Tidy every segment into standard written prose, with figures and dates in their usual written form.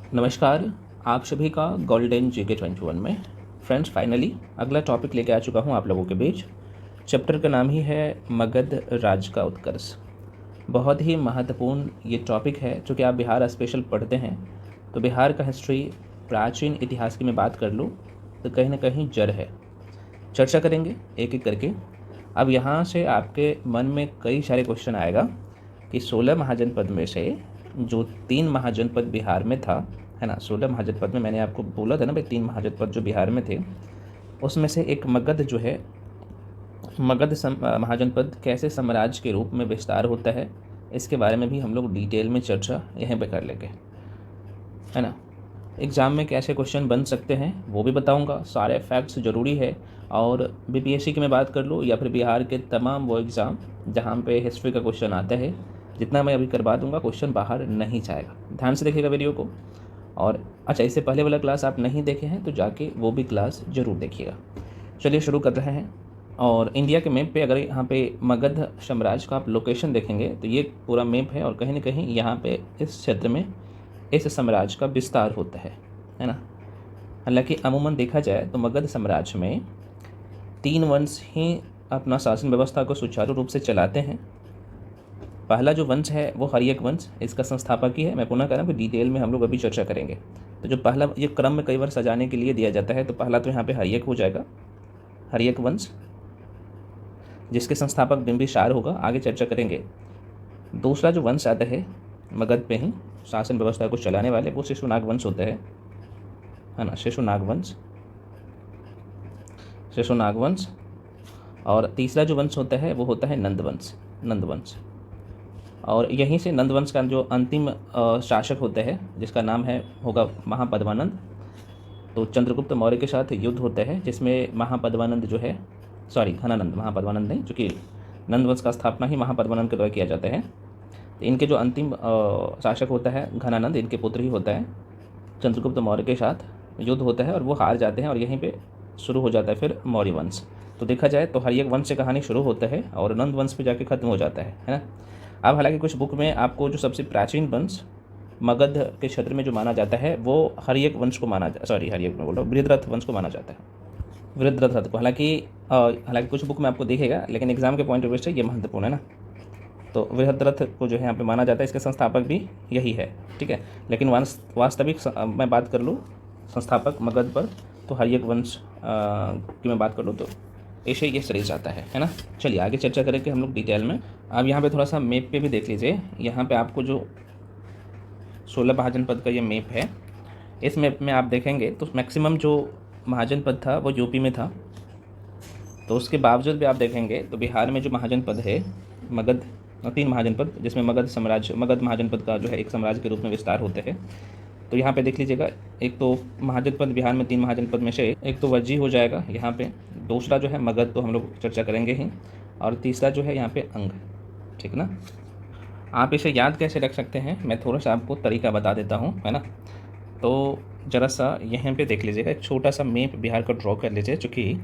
नमस्कार। आप सभी का गोल्डन जीके 21 में फ्रेंड्स फाइनली अगला टॉपिक लेके आ चुका हूँ आप लोगों के बीच। चैप्टर का नाम ही है मगध राज का उत्कर्ष। बहुत ही महत्वपूर्ण ये टॉपिक है। चूँकि आप बिहार स्पेशल पढ़ते हैं तो बिहार का हिस्ट्री, प्राचीन इतिहास की मैं बात कर लूँ तो कहीं ना कहीं जड़ है। चर्चा करेंगे एक एक करके। अब यहाँ से आपके मन में कई सारे क्वेश्चन आएगा कि 16 महाजनपद में से जो 3 महाजनपद बिहार में था, है ना, 16 महाजनपद में मैंने आपको बोला था ना भाई 3 महाजनपद जो बिहार में थे, उसमें से एक मगध जो है, महाजनपद कैसे साम्राज्य के रूप में विस्तार होता है, इसके बारे में भी हम लोग डिटेल में चर्चा यहीं पे कर लेंगे, है ना। एग्ज़ाम में कैसे क्वेश्चन बन सकते हैं वो भी बताऊंगा। सारे फैक्ट्स ज़रूरी है। और बीपीएससी की मैं बात कर लूँ या फिर बिहार के तमाम वो एग्ज़ाम जहाँ पे हिस्ट्री का क्वेश्चन आता है, जितना मैं अभी करवा दूंगा क्वेश्चन बाहर नहीं जाएगा। ध्यान से देखिएगा वीडियो को। और अच्छा, इससे पहले वाला क्लास आप नहीं देखे हैं तो जाके वो भी क्लास ज़रूर देखिएगा। चलिए शुरू कर रहे हैं। और इंडिया के मैप पे अगर यहाँ पे मगध साम्राज्य का आप लोकेशन देखेंगे तो ये पूरा मैप है और कहीं ना कहीं यहाँ पे इस क्षेत्र में इस साम्राज्य का विस्तार होता है ना। हालांकि अमूमन देखा जाए तो मगध साम्राज्य में 3 वंश ही अपना शासन व्यवस्था को सुचारू रूप से चलाते हैं। पहला जो वंश है वो हर्यक वंश, इसका संस्थापक ही है। मैं पुनः कह रहा हूँ कि डिटेल में हम लोग अभी चर्चा करेंगे। तो जो पहला, ये क्रम में कई बार सजाने के लिए दिया जाता है, तो पहला तो यहाँ पे हर्यक हो जाएगा, हर्यक वंश, जिसके संस्थापक बिंबिसार होगा, आगे चर्चा करेंगे। दूसरा जो वंश आता है मगध पे ही शासन व्यवस्था को चलाने वाले, वो शिशुनाग वंश होता है ना, शिशुनाग वंश, शिशुनाग वंश। और तीसरा जो वंश होता है वो होता है नंदवंश, नंदवंश। और यहीं से नंदवंश का जो अंतिम शासक होता है जिसका नाम है होगा महापद्मानंद। तो चंद्रगुप्त मौर्य के साथ युद्ध होता है जिसमें महापद्मानंद जो है, सॉरी घनानंद, महापद्मानंद नहीं, चूँकि नंदवंश का स्थापना ही महापद्मानंद के द्वारा किया जाता है। तो इनके जो अंतिम शासक होता है घनानंद, इनके पुत्र ही होता है। चंद्रगुप्त मौर्य के साथ युद्ध होता है और वो हार जाते हैं और यहीं पे शुरू हो जाता है फिर मौर्य वंश। तो देखा जाए तो हर्यक वंश से कहानी शुरू होता है और नंद वंश पे जाके ख़त्म हो जाता है ना। अब हालांकि कुछ बुक में आपको जो सबसे प्राचीन वंश मगध के क्षेत्र में जो माना जाता है वो हर्यक वंश को माना सॉरी हर्यक में बोल रहा हूँ, बृहद्रथ वंश को माना जाता है, बृहद्रथ को। हालांकि कुछ बुक में आपको दिखेगा, लेकिन एग्जाम के पॉइंट ऑफ व्यू से ये महत्वपूर्ण है ना। तो बृहद्रथ को जो है यहाँ पे माना जाता है, इसके संस्थापक भी यही है, ठीक है। लेकिन वास्तविक मैं बात कर लूँ संस्थापक मगध पर, तो हर्यक वंश की मैं बात कर लूँ तो ऐसे ये सीरीज आता है ना। चलिए आगे चर्चा करेंगे हम लोग डिटेल में। अब यहाँ पे थोड़ा सा मैप पे भी देख लीजिए। यहाँ पे आपको जो 16 महाजनपद का ये मैप है, इस मैप में आप देखेंगे तो मैक्सिमम जो महाजनपद था वो यूपी में था। तो उसके बावजूद भी आप देखेंगे तो बिहार में जो महाजनपद है मगध, 3 महाजनपद, जिसमें मगध महाजनपद का जो है एक साम्राज्य के रूप में विस्तार होते हैं। तो यहाँ पे देख लीजिएगा, एक तो महाजनपद बिहार में 3 महाजनपद में से एक तो वज्जी हो जाएगा यहाँ पे, दूसरा जो है मगध तो हम लोग चर्चा करेंगे ही, और तीसरा जो है यहाँ पे अंग, ठीक ना। आप इसे याद कैसे रख सकते हैं, मैं थोड़ा सा आपको तरीका बता देता हूँ, है ना। तो ज़रा सा यहाँ पे देख लीजिएगा, एक छोटा सा मैप बिहार का ड्रॉ कर लीजिए। चूँकि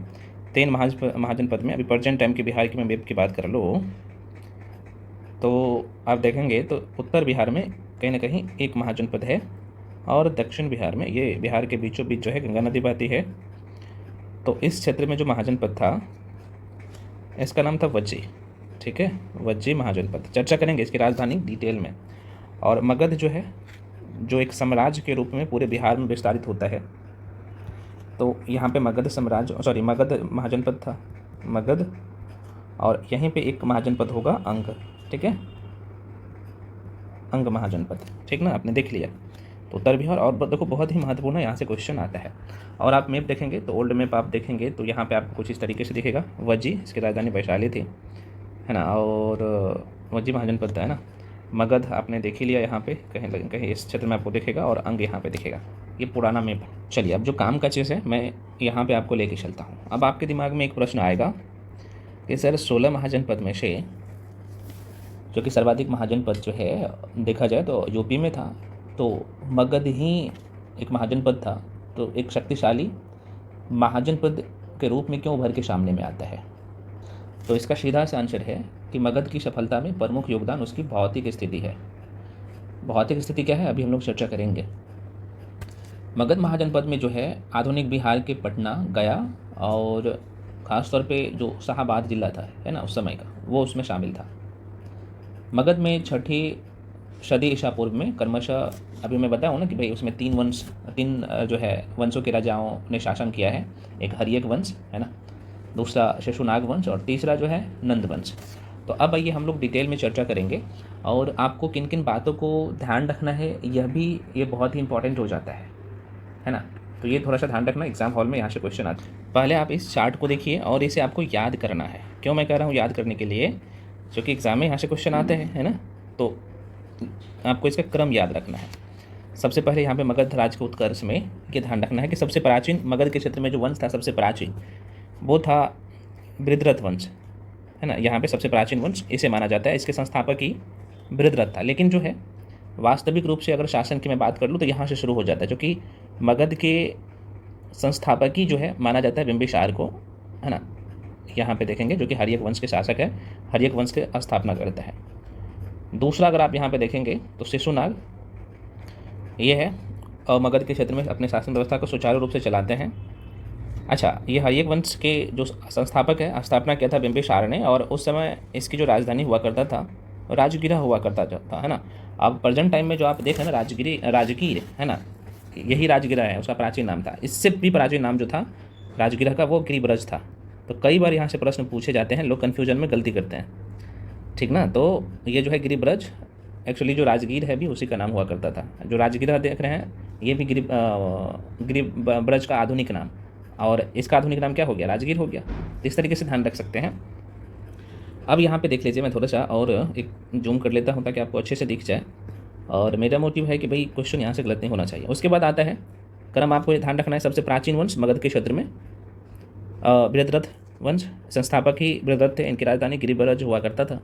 3 महाजनपद में अभी प्रेजेंट टाइम के बिहार की मैं मैप की बात कर लो तो आप देखेंगे तो उत्तर बिहार में कहीं ना कहीं एक महाजनपद है और दक्षिण बिहार में, ये बिहार के बीचों बीच जो है गंगा नदी बहती है। तो इस क्षेत्र में जो महाजनपद था इसका नाम था वज्जी, ठीक है, वज्जी महाजनपद। चर्चा करेंगे इसकी राजधानी डिटेल में। और मगध जो है, जो एक साम्राज्य के रूप में पूरे बिहार में विस्तारित होता है, तो यहाँ पे मगध महाजनपद था, मगध। और यहीं पे एक महाजनपद होगा अंग, ठीक है, अंग महाजनपद, ठीक ना, आपने देख लिया। तो उत्तर बिहार, और देखो बहुत ही महत्वपूर्ण है, यहाँ से क्वेश्चन आता है। और आप मैप देखेंगे तो ओल्ड मैप आप देखेंगे तो यहाँ पे आपको कुछ इस तरीके से दिखेगा, वज्जी, इसकी राजधानी वैशाली थी, है ना, और वज्जी महाजनपद था, है ना। मगध आपने देख ही लिया, यहाँ पे कहीं कहीं इस क्षेत्र में आपको दिखेगा, और अंग यहाँ पे दिखेगा। ये पुराना मैप है। चलिए अब जो काम का चीज़ है मैं यहाँ पे आपको लेके चलता हूँ। अब आपके दिमाग में एक प्रश्न आएगा कि सर 16 महाजनपद में से जो कि सर्वाधिक महाजनपद जो है देखा जाए तो यूपी में था, तो मगध ही एक महाजनपद था, तो एक शक्तिशाली महाजनपद के रूप में क्यों उभर के सामने में आता है। तो इसका सीधा सा आंसर है कि मगध की सफलता में प्रमुख योगदान उसकी भौतिक स्थिति है। भौतिक स्थिति क्या है अभी हम लोग चर्चा करेंगे। मगध महाजनपद में जो है आधुनिक बिहार के पटना, गया और ख़ासतौर पे जो शाहाबाद जिला था है ना उस समय का, वो उसमें शामिल था। मगध में छठी सदी ईसा पूर्व में क्रमशः, अभी मैं बताऊँ ना कि भाई उसमें तीन जो है वंशों के राजाओं ने शासन किया है। एक हर्यक वंश है ना, दूसरा शिशुनाग वंश और तीसरा जो है नंद वंश। तो अब आइए हम लोग डिटेल में चर्चा करेंगे और आपको किन किन बातों को ध्यान रखना है ये बहुत ही इंपॉर्टेंट हो जाता है ना। तो ये थोड़ा सा ध्यान रखना, एग्जाम हॉल में यहाँ से क्वेश्चन आते हैं। पहले आप इस चार्ट को देखिए और इसे आपको याद करना है। क्यों मैं कह रहा हूँ याद करने के लिए, क्योंकि एग्जाम में यहाँ से क्वेश्चन आते हैं है ना, तो आपको इसका क्रम याद रखना है। सबसे पहले यहाँ पे मगध राज के उत्कर्ष में ये ध्यान रखना है कि सबसे प्राचीन मगध के क्षेत्र में जो वंश था सबसे प्राचीन वो था बृहद्रथ वंश है ना। यहाँ पे सबसे प्राचीन वंश इसे माना जाता है, इसके संस्थापक ही बृहद्रथ था। लेकिन जो है वास्तविक रूप से अगर शासन की मैं बात कर लूँ तो यहाँ से शुरू हो जाता है, जो कि मगध के संस्थापक ही जो है माना जाता है बिंबिसार को है ना। यहाँ पे देखेंगे जो कि हर्यक वंश के शासक है, हर्यक वंश के स्थापना करता है। दूसरा अगर आप यहाँ पे देखेंगे तो शिशुनाग ये है और मगध के क्षेत्र में अपने शासन व्यवस्था को सुचारू रूप से चलाते हैं। अच्छा, ये हर्यक वंश के जो संस्थापक है, स्थापना किया था बिंबिसार ने, और उस समय इसकी जो राजधानी हुआ करता था राजगिरा हुआ करता था है ना। अब प्रेजेंट टाइम में जो आप देखें ना राजगीर है ना, यही राजगिरा है, उसका प्राचीन नाम था। इससे भी प्राचीन नाम जो था राजगिरा का वो गिरिब्रज था। तो कई बार यहाँ से प्रश्न पूछे जाते हैं, लोग कन्फ्यूजन में गलती करते हैं, ठीक ना। तो ये जो है गिरिब्रज, एक्चुअली जो राजगीर है भी उसी का नाम हुआ करता था। जो राजगिरा देख रहे हैं ये भी गिरिब्रज का आधुनिक नाम, और इसका आधुनिक नाम क्या हो गया, राजगीर हो गया। तो इस तरीके से ध्यान रख सकते हैं। अब यहाँ पे देख लीजिए, मैं थोड़ा सा और एक जूम कर लेता हूँ ताकि आपको अच्छे से दिख जाए, और मेरा मोटिव है कि भाई क्वेश्चन यहाँ से गलत नहीं होना चाहिए। उसके बाद आता है क्रम, आपको ध्यान रखना है। सबसे प्राचीन वंश मगध के क्षेत्र में बृहद्रथ वंश, संस्थापक ही बृहद्रथ थे, इनकी राजधानी गिरिब्रज हुआ करता था।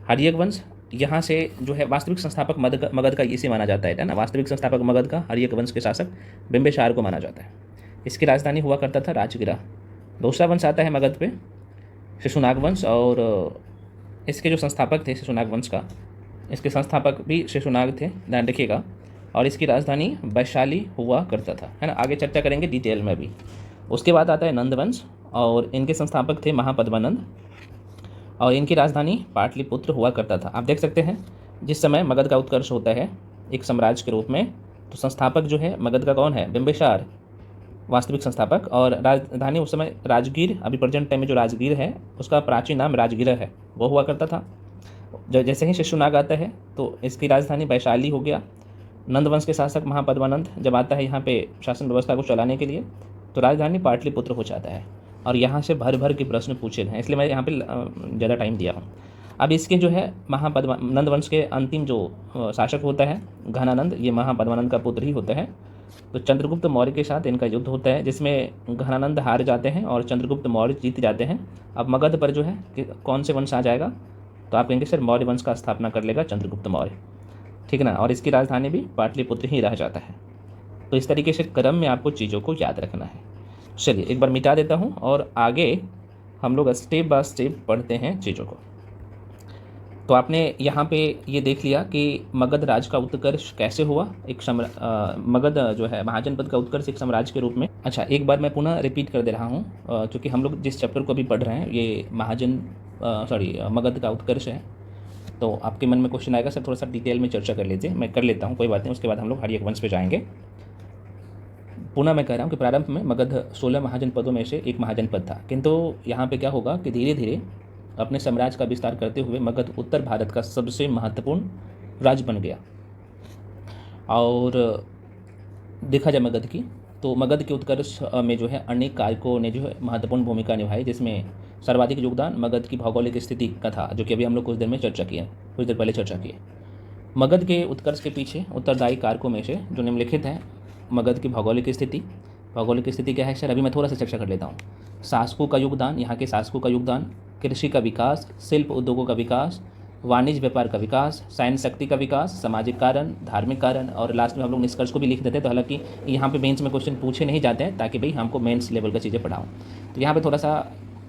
हर्यक वंश, यहाँ से जो है वास्तविक संस्थापक मगध का इसे माना जाता है ना, वास्तविक संस्थापक मगध का हर्यक वंश के शासक बिंबिसार को माना जाता है। इसकी राजधानी हुआ करता था राजगिरा। दूसरा वंश आता है मगध पे शिशुनाग वंश, और इसके जो संस्थापक थे शिशुनाग वंश का, इसके संस्थापक भी शिशुनाग थे, ध्यान रखिएगा, और इसकी राजधानी वैशाली हुआ करता था है ना। आगे चर्चा करेंगे डिटेल में भी। उसके बाद आता है नंद वंश, और इनके संस्थापक थे महापद्मानंद, और इनकी राजधानी पाटलिपुत्र हुआ करता था। आप देख सकते हैं जिस समय मगध का उत्कर्ष होता है एक साम्राज्य के रूप में, तो संस्थापक जो है मगध का कौन है, बिंबिसार वास्तविक संस्थापक, और राजधानी उस समय राजगीर, अभी प्रेजेंट टाइम में जो राजगीर है उसका प्राचीन नाम राजगिरा है, वो हुआ करता था। जैसे ही शिशुनाग आता है तो इसकी राजधानी वैशाली हो गया। नंदवंश के शासक महापद्मानंद जब आता है यहाँ पे शासन व्यवस्था को चलाने के लिए, तो राजधानी पाटलिपुत्र हो जाता है। और यहाँ से भर भर के प्रश्न पूछे गए, इसलिए मैं यहाँ पे ज़्यादा टाइम दिया हूँ। अब इसके जो है नंद वंश के अंतिम जो शासक होता है घनानंद, ये महापद्मानंद का पुत्र ही होता है। तो चंद्रगुप्त मौर्य के साथ इनका युद्ध होता है, जिसमें घनानंद हार जाते हैं और चंद्रगुप्त मौर्य जीत जाते हैं। अब मगध पर जो है कि कौन से वंश आ जाएगा, तो आप कहेंगे सर मौर्य वंश का स्थापना कर लेगा चंद्रगुप्त मौर्य, ठीक है ना, और इसकी राजधानी भी पाटलिपुत्र ही रह जाता है। तो इस तरीके से क्रम में आपको चीज़ों को याद रखना है। चलिए एक बार मिटा देता हूँ और आगे हम लोग स्टेप बाय स्टेप पढ़ते हैं चीज़ों को। तो आपने यहाँ पे ये देख लिया कि मगध राज का उत्कर्ष कैसे हुआ, एक मगध जो है महाजनपद का उत्कर्ष एक साम्राज्य के रूप में। अच्छा, एक बार मैं पुनः रिपीट कर दे रहा हूँ, क्योंकि हम लोग जिस चैप्टर को अभी पढ़ रहे हैं ये मगध का उत्कर्ष है। तो आपके मन में क्वेश्चन आएगा सर थोड़ा सा डिटेल में चर्चा कर लीजिए, मैं कर लेता हूँ, कोई बात नहीं। उसके बाद हम लोग हर्यक वंश पे जाएंगे। पुनः मैं कह रहा हूँ कि प्रारंभ में मगध 16 महाजनपदों में से एक महाजनपद था, किंतु यहाँ पे क्या होगा कि धीरे धीरे अपने साम्राज्य का विस्तार करते हुए मगध उत्तर भारत का सबसे महत्वपूर्ण राज्य बन गया। और देखा जाए मगध की, तो मगध के उत्कर्ष में जो है अनेक कारकों ने जो है महत्वपूर्ण भूमिका निभाई, जिसमें सर्वाधिक योगदान मगध की भौगोलिक स्थिति का था, जो कि अभी हम लोग कुछ देर पहले चर्चा किए। मगध के उत्कर्ष के पीछे उत्तरदायी कारकों में से जो निम्नलिखित हैं, मगध की भौगोलिक स्थिति क्या है सर, अभी मैं थोड़ा सा चर्चा कर लेता हूँ। शासकों का योगदान, यहाँ के शासकों का योगदान, कृषि का विकास, शिल्प उद्योगों का विकास, वाणिज्य व्यापार का विकास, सैन्य शक्ति का विकास, सामाजिक कारण, धार्मिक कारण, और लास्ट में हम लोग निष्कर्ष को भी लिख देते हैं। तो हालांकि यहाँ पे मेंस में क्वेश्चन पूछे नहीं जाते हैं, ताकि भाई हमको मेंस लेवल का चीज़ें पढ़ाऊँ। तो यहाँ पे थोड़ा सा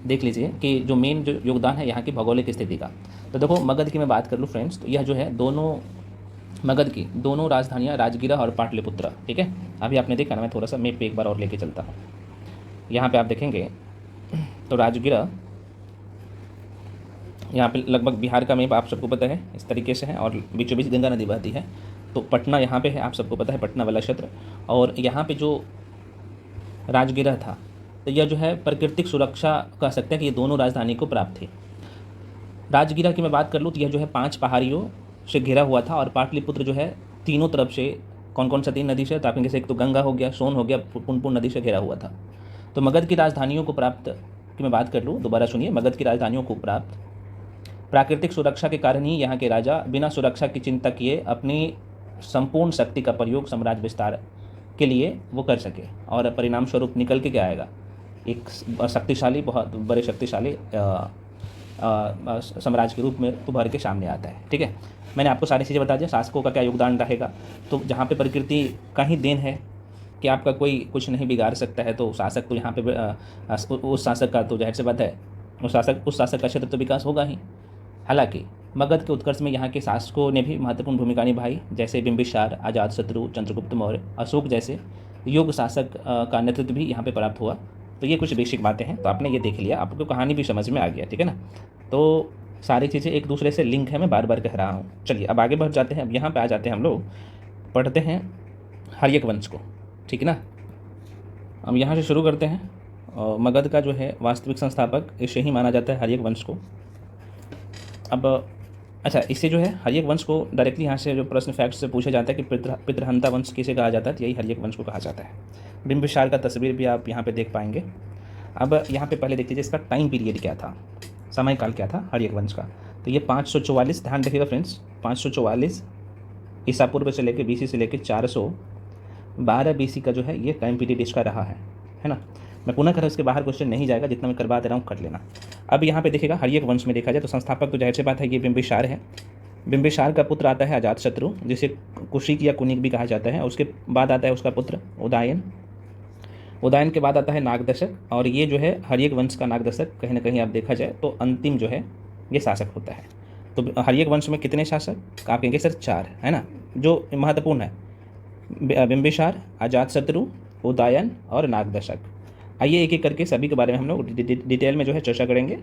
देख लीजिए कि जो मेन जो योगदान है यहाँ की भौगोलिक स्थिति का। तो देखो मगध की मैं बात कर लूँ फ्रेंड्स, तो यह जो है दोनों मगध की दोनों राजधानियाँ राजगिरा और पाटलिपुत्र। ठीक है, अभी आपने देखा ना, मैं थोड़ा सा मैप पे एक बार और लेके चलता हूँ। यहाँ पे आप देखेंगे तो राजगिरा यहाँ पे लगभग बिहार का मैप आप सबको पता है इस तरीके से है, और बीचों बीच गंगा नदी बहती है। तो पटना यहाँ पे है, आप सबको पता है पटना वाला क्षेत्र। और यहाँ पे जो राजगिरा था, तो यह जो है प्राकृतिक सुरक्षा कह सकते हैं कि ये दोनों राजधानी को प्राप्त थी। राजगिरा की मैं बात कर लूँ तो यह जो है 5 पहाड़ियों से घिरा हुआ था, और पाटलिपुत्र जो है तीनों तरफ से कौन कौन सा 3 नदी से, तो आप जैसे एक तो गंगा हो गया, सोन हो गया, पुनपुन नदी से घिरा हुआ था। तो मगध की राजधानियों को प्राप्त की मैं बात कर लूँ, दोबारा सुनिए, मगध की राजधानियों को प्राप्त प्राकृतिक सुरक्षा के कारण ही यहाँ के राजा बिना सुरक्षा की चिंता किए अपनी संपूर्ण शक्ति का प्रयोग साम्राज्य विस्तार के लिए वो कर सके, और परिणाम स्वरूप निकल के क्या आएगा, एक शक्तिशाली, बहुत बड़े शक्तिशाली साम्राज्य के रूप में उभर के सामने आता है। ठीक है, मैंने आपको सारी चीज़ें बता दिया, शासकों का क्या योगदान रहेगा। तो जहाँ पे प्रकृति का ही देन है कि आपका कोई कुछ नहीं बिगाड़ सकता है, तो शासक तो यहाँ पे उस शासक का तो जाहिर सी बात है उस शासक का क्षेत्र तो विकास होगा ही। हालांकि मगध के उत्कर्ष में यहाँ के शासकों ने भी महत्वपूर्ण भूमिका निभाई, जैसे बिंबिसार, अजातशत्रु, चंद्रगुप्त मौर्य, अशोक जैसे योग शासक का नेतृत्व भी यहाँ पे प्राप्त हुआ। तो ये कुछ बेसिक बातें हैं, तो आपने ये देख लिया, आपको कहानी भी समझ में आ गया। ठीक है ना, तो सारी चीज़ें एक दूसरे से लिंक है, मैं बार बार कह रहा हूँ। चलिए अब आगे बढ़ जाते हैं। अब यहाँ पे आ जाते हैं हम लोग, पढ़ते हैं हर्यक वंश को। ठीक है ना, हम यहाँ से शुरू करते हैं। मगध का जो है वास्तविक संस्थापक इसे ही माना जाता है, हर्यक वंश को। अब अच्छा, इससे जो है हर्यक वंश को डायरेक्टली यहाँ से जो प्रश्न फैक्ट से पूछा जाता है कि पितृहंता वंश किसे कहा जाता है, तो यही हर्यक वंश को कहा जाता है। बिंबिसार का तस्वीर भी आप यहाँ पे देख पाएंगे। अब यहाँ पे पहले देख लीजिए इसका टाइम पीरियड क्या था, समय काल क्या था हर्यक वंश का। तो ये 544, ध्यान रखिएगा फ्रेंड्स, 544 ईसा पूर्व से लेकर BC से लेकर 412 BC का जो है ये टाइम पीरियड इसका रहा है ना। मैं पुनः कर इसके बाहर क्वेश्चन नहीं जाएगा, जितना मैं करवा दे रहा हूँ कर लेना। अब यहाँ पे देखिएगा हर्यक वंश में देखा जाए तो संस्थापक तो जाहिर सी बात है ये बिंबिसार है। बिंबिसार का पुत्र आता है अजातशत्रु, जिसे कुशिक या कुनिक भी कहा जाता है। उसके बाद आता है उसका पुत्र उदयन। उदयन के बाद आता है नागदशक, और ये जो है हर्यक वंश का नागदशक कहीं ना कहीं आप देखा जाए तो अंतिम जो है ये शासक होता है। तो हर्यक वंश में कितने शासक, आप कहेंगे सर 4 है ना, जो महत्वपूर्ण है, बिंबिसार, अजातशत्रु, उदयन और नागदशक। आइए एक एक करके सभी के बारे में हम लोग डिटेल में जो है चर्चा करेंगे।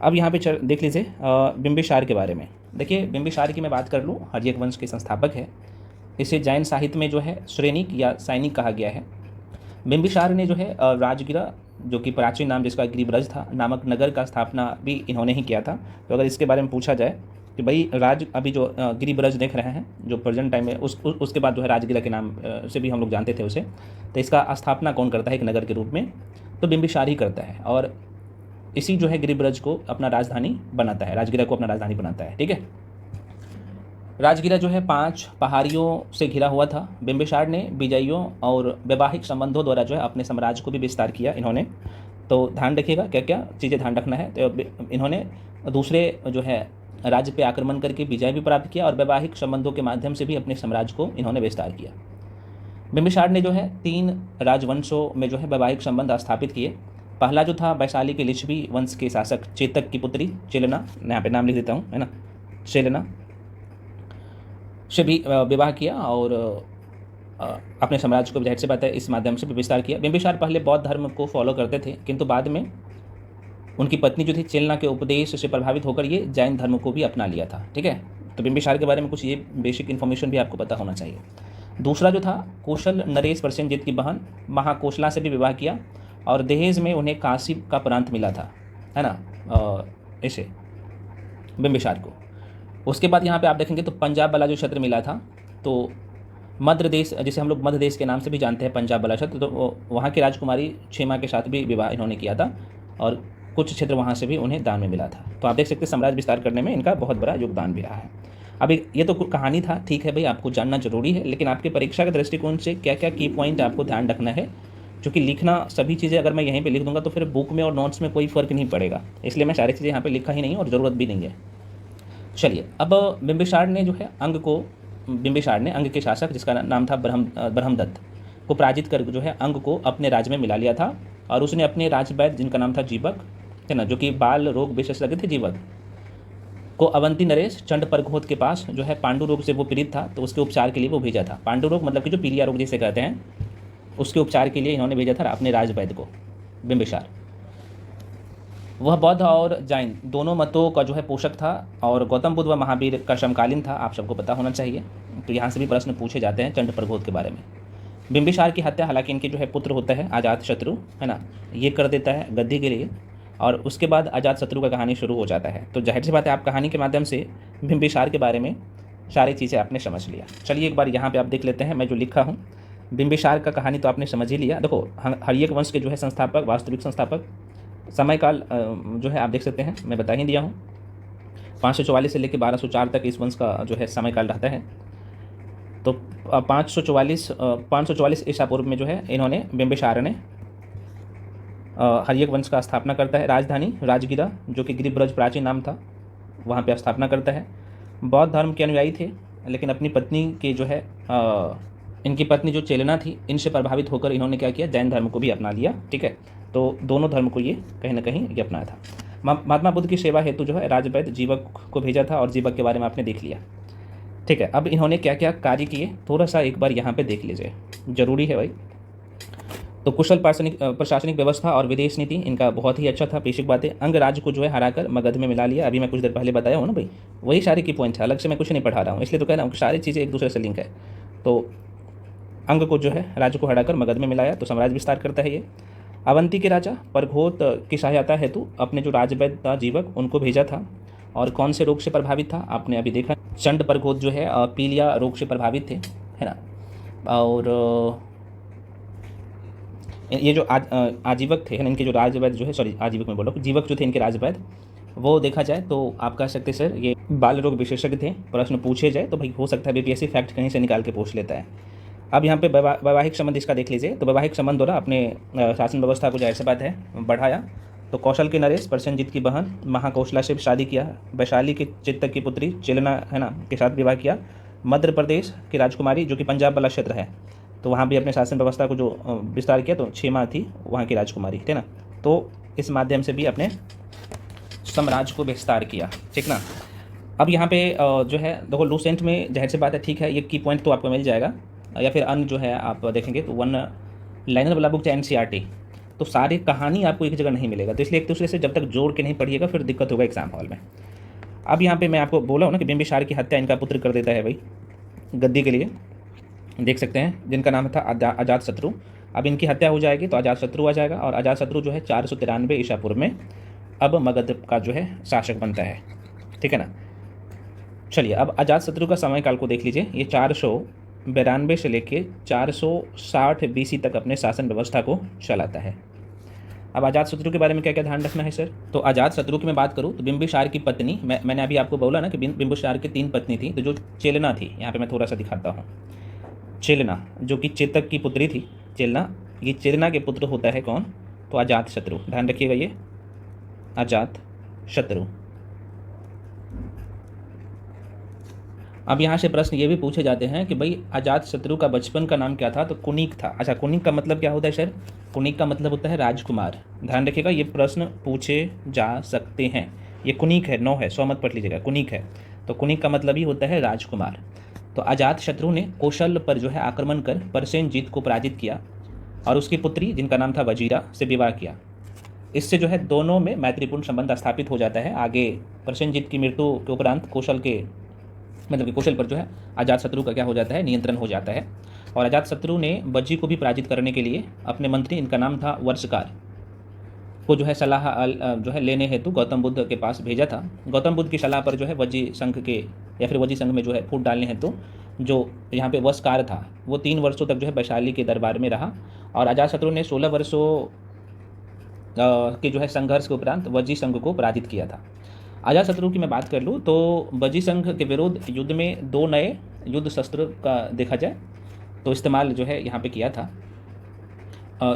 अब यहाँ पे देख लीजिए बिंबिसार के बारे में। देखिए बिंबिसार की मैं बात कर लूँ, हर्यक वंश के संस्थापक है। इसे जैन साहित्य में जो है श्रेणिक या सैनिक कहा गया है। बिंबिसार ने जो है राजगिरा, जो कि प्राचीन नाम जिसका गिरिब्रज था, नामक नगर का स्थापना भी इन्होंने ही किया था। तो अगर इसके बारे में पूछा जाए कि भाई अभी जो गिरिब्रज देख रहे हैं जो प्रेजेंट टाइम में, उसके बाद जो है राजगिरा के नाम से भी हम लोग जानते थे उसे, तो इसका स्थापना कौन करता है एक नगर के रूप में, तो बिंबिसार ही करता है। और इसी जो है गिरिब्रज को अपना राजधानी बनाता है, राजगिरा को अपना राजधानी बनाता है। ठीक है, राजगिरा जो है 5 पहाड़ियों से घिरा हुआ था। बिंबिसार ने विजयियों और वैवाहिक संबंधों द्वारा जो है अपने साम्राज्य को भी विस्तार किया इन्होंने। तो ध्यान रखिएगा क्या क्या चीज़ें ध्यान रखना है। तो इन्होंने दूसरे जो है राज्य पे आक्रमण करके विजय भी प्राप्त किया, और वैवाहिक संबंधों के माध्यम से भी अपने साम्राज्य को इन्होंने विस्तार किया। बिंबिसार ने जो है 3 राजवंशों में जो है वैवाहिक संबंध स्थापित किए। पहला जो था वैशाली के लिच्छवी वंश के शासक चेतक की पुत्री चेलना, यहाँ पे नाम लिख देता हूँ है ना, चेलना से भी विवाह किया, और अपने साम्राज्य को जाहिर सी बात है इस माध्यम से भी विस्तार किया। बिंबिसार पहले बौद्ध धर्म को फॉलो करते थे, किंतु बाद में उनकी पत्नी जो थी चेलना के उपदेश से प्रभावित होकर ये जैन धर्म को भी अपना लिया था। ठीक है, तो बिंबिसार के बारे में कुछ ये बेसिक इन्फॉर्मेशन भी आपको पता होना चाहिए। दूसरा जो था कौशल नरेश प्रसेनजीत की बहन महाकोशला से भी विवाह किया, और दहेज में उन्हें काशी का प्रांत मिला था, है ना, ऐसे बिंबिसार को। उसके बाद यहाँ पे आप देखेंगे तो पंजाब वाला जो क्षेत्र मिला था, तो मध्य देश, जिसे हम लोग मध्य देश के नाम से भी जानते हैं, पंजाब वाला क्षेत्र, तो वहाँ की राजकुमारी क्षेमा के साथ भी विवाह इन्होंने किया था, और कुछ क्षेत्र वहाँ से भी उन्हें दान में मिला था। तो आप देख सकते हैं साम्राज्य विस्तार करने में इनका बहुत बड़ा योगदान भी रहा है। अभी ये तो कहानी था, ठीक है भाई, आपको जानना जरूरी है, लेकिन आपके परीक्षा के दृष्टिकोण से क्या क्या की पॉइंट आपको ध्यान रखना है, क्योंकि लिखना सभी चीज़ें अगर मैं यहीं पे लिख दूंगा तो फिर बुक में और नोट्स में कोई फ़र्क नहीं पड़ेगा, इसलिए मैं सारी चीज़ें यहाँ पे लिखा ही नहीं और ज़रूरत भी नहीं है। चलिए, अब बिंबिसार ने जो है बिंबिसार ने अंग के शासक जिसका नाम था ब्रह्मदत्त को पराजित कर जो है अंग को अपने राज्य में मिला लिया था, और उसने अपने राजवैद्य जिनका नाम था जीवक है ना, जो कि बाल रोग विशेषज्ञ थे जीवक, को अवंती नरेश चंडप्रघोत के पास जो है पांडु रोग से वो पीड़ित था, तो उसके उपचार के लिए वो भेजा था। पांडु रोग मतलब कि जो पीलिया रोग जिसे कहते हैं, उसके उपचार के लिए इन्होंने भेजा था अपने राजवैद्य को, बिंबिसार। वह बौद्ध और जैन दोनों मतों का जो है पोषक था और गौतम बुद्ध व महावीर का समकालीन था, आप सबको पता होना चाहिए। तो यहाँ से भी प्रश्न पूछे जाते हैं चंडप्रघोत के बारे में। बिंबिसार की हत्या हालांकि इनके जो है पुत्र होता है अजातशत्रु, है ना, ये कर देता है गद्दी के लिए, और उसके बाद अजातशत्रु का कहानी शुरू हो जाता है। तो जाहिर सी बात है आप कहानी के माध्यम से बिंबिसार के बारे में सारी चीज़ें आपने समझ लिया। चलिए एक बार यहाँ पे आप देख लेते हैं, मैं जो लिखा हूँ बिंबिसार का कहानी तो आपने समझ ही लिया। देखो हर्यक वंश के जो है संस्थापक, वास्तविक संस्थापक, समयकाल जो है आप देख सकते हैं, मैं बता ही दिया हूँ। 544 से लेकर 1204 तक इस वंश का जो है समयकाल रहता है। तो 544 ईसा पूर्व में जो है इन्होंने बिंबिसार ने हर्यक वंश का स्थापना करता है। राजधानी राजगिरा जो कि गिरिब्रज प्राचीन नाम था, वहाँ पे स्थापना करता है। बौद्ध धर्म के अनुयायी थे, लेकिन अपनी पत्नी के जो है इनकी पत्नी जो चेलना थी, इनसे प्रभावित होकर इन्होंने क्या किया, जैन धर्म को भी अपना लिया। ठीक है, तो दोनों धर्म को ये कहीं ना कहीं ये अपनाया था। महात्मा बुद्ध की सेवा हेतु जो है राजवैद्य जीवक को भेजा था, और जीवक के बारे में आपने देख लिया। ठीक है, अब इन्होंने क्या क्या कार्य किए थोड़ा सा एक बार यहाँ पे देख लीजिए, जरूरी है भाई। तो कुशल प्रशासनिक व्यवस्था और विदेश नीति इनका बहुत ही अच्छा था। बेसिक बातें, अंग राज्य को जो है हराकर मगध में मिला लिया। अभी मैं कुछ देर पहले बताया हूँ ना भाई, वही सारे की पॉइंट है, अलग से मैं कुछ नहीं पढ़ा रहा हूँ, इसलिए तो कह रहा हूँ कि सारी चीज़ें एक दूसरे से लिंक है। तो अंग को जो है राज्य को हटाकर मगध में मिलाया, तो साम्राज्य विस्तार करता है ये। अवंती के राजा परघोत की सहायता हेतु अपने जो राजवैद्य था जीवक, उनको भेजा था। और कौन से रोग से प्रभावित था आपने अभी देखा, चंड परघोत जो है पीलिया रोग से प्रभावित थे, है ना। और ये जो आजीवक थे, इनके जो राजवैद्य जो है, सॉरी आजीवक में बोलो, जीवक जो थे इनके राजवैद्य, वो देखा जाए तो आप कह सकते सर ये बाल रोग विशेषज्ञ थे। प्रश्न पूछे जाए तो भाई हो सकता है बीपीएससी फैक्ट कहीं से निकाल के पूछ लेता है। अब यहाँ पे वैवाहिक संबंध इसका देख लीजिए। तो वैवाहिक संबंध द्वारा अपने शासन व्यवस्था को जाहिर सी बात है बढ़ाया। तो कौशल के नरेश प्रसेनजीत की बहन महाकौशला से शादी किया। वैशाली के चित्तक की पुत्री चेलना, है ना, के साथ विवाह किया। मध्य प्रदेश की राजकुमारी जो कि पंजाब वाला क्षेत्र है, तो वहाँ भी अपने शासन व्यवस्था को जो विस्तार किया, तो 6 माह थी वहाँ की राजकुमारी, है ना। तो इस माध्यम से भी अपने साम्राज्य को विस्तार किया, ठीक ना। अब यहाँ पे जो है देखो लूसेंट में जाहिर सी बात है, ठीक है, ये की पॉइंट तो आपको मिल जाएगा, या फिर अन्य जो है आप देखेंगे तो 1 लाइनर वाला बुक चाहे एनसीईआरटी, तो सारी कहानी आपको एक जगह नहीं मिलेगा। तो इसलिए एक दूसरे से जब तक जोड़ के नहीं पढ़िएगा फिर दिक्कत होगा एग्जाम हॉल में। अब यहाँ पे मैं आपको बोला हूँ ना कि बिंबिसार की हत्या इनका पुत्र कर देता है भाई गद्दी के लिए, देख सकते हैं, जिनका नाम था अजातशत्रु। अब इनकी हत्या हो जाएगी तो अजातशत्रु आ जाएगा, और अजातशत्रु जो है 493 ईसा पूर्व में अब मगध का जो है शासक बनता है, ठीक है ना। चलिए अब अजातशत्रु का समयकाल को देख लीजिए। ये 492 से लेके 460 बीसी तक अपने शासन व्यवस्था को चलाता है। अब अजातशत्रु के बारे में क्या क्या ध्यान रखना है सर, तो अजातशत्रु की मैं बात करूँ तो बिंबिसार की पत्नी, मैंने अभी आपको बोला ना कि बिंबिसार की 3 पत्नी थी, तो जो चेलना थी, यहाँ पे मैं थोड़ा सा दिखाता हूँ। चेलना जो कि चेतक की पुत्री थी, चेलना, ये चेलना के पुत्र होता है कौन, तो अजातशत्रु, ध्यान रखिएगा ये अजातशत्रु। अब यहाँ से प्रश्न ये भी पूछे जाते हैं कि भाई अजातशत्रु का बचपन का नाम क्या था, तो कुनिक था। अच्छा, कुनिक का मतलब क्या होता है सर, कुनिक का मतलब होता है राजकुमार। ध्यान रखिएगा ये प्रश्न पूछे जा सकते हैं। ये कुनिक है, नो है, 100 मत पढ़ लीजिएगा, कुनिक है। तो कुनिक का मतलब ही होता है राजकुमार। तो अजातशत्रु ने कौशल पर जो है आक्रमण कर परसेनजीत को पराजित किया, और उसकी पुत्री जिनका नाम था वजीरा से विवाह किया। इससे जो है दोनों में मैत्रीपूर्ण संबंध स्थापित हो जाता है। आगे परसेनजीत की मृत्यु के उपरांत कौशल के मतलब कि कौशल पर जो है अजातशत्रु का क्या हो जाता है, नियंत्रण हो जाता है। और अजातशत्रु ने वज्जी को भी पराजित करने के लिए अपने मंत्री, इनका नाम था वर्षकार, को जो है सलाह जो है लेने हेतु गौतम बुद्ध के पास भेजा था। गौतम बुद्ध की सलाह पर जो है वज्जी संघ के या फिर वज्जी संघ में जो है फूट डालने हेतु जो यहाँ पे वर्षकार था, वो 3 वर्षों तक जो है वैशाली के दरबार में रहा। और अजातशत्रु ने 16 वर्षों के जो है संघर्ष के उपरांत वज्जी संघ को पराजित किया था। अजातशत्रु की मैं बात कर लूँ तो वज्जी संघ के विरुद्ध युद्ध में 2 नए युद्ध शस्त्र का देखा जाए तो इस्तेमाल जो है यहाँ पे किया था।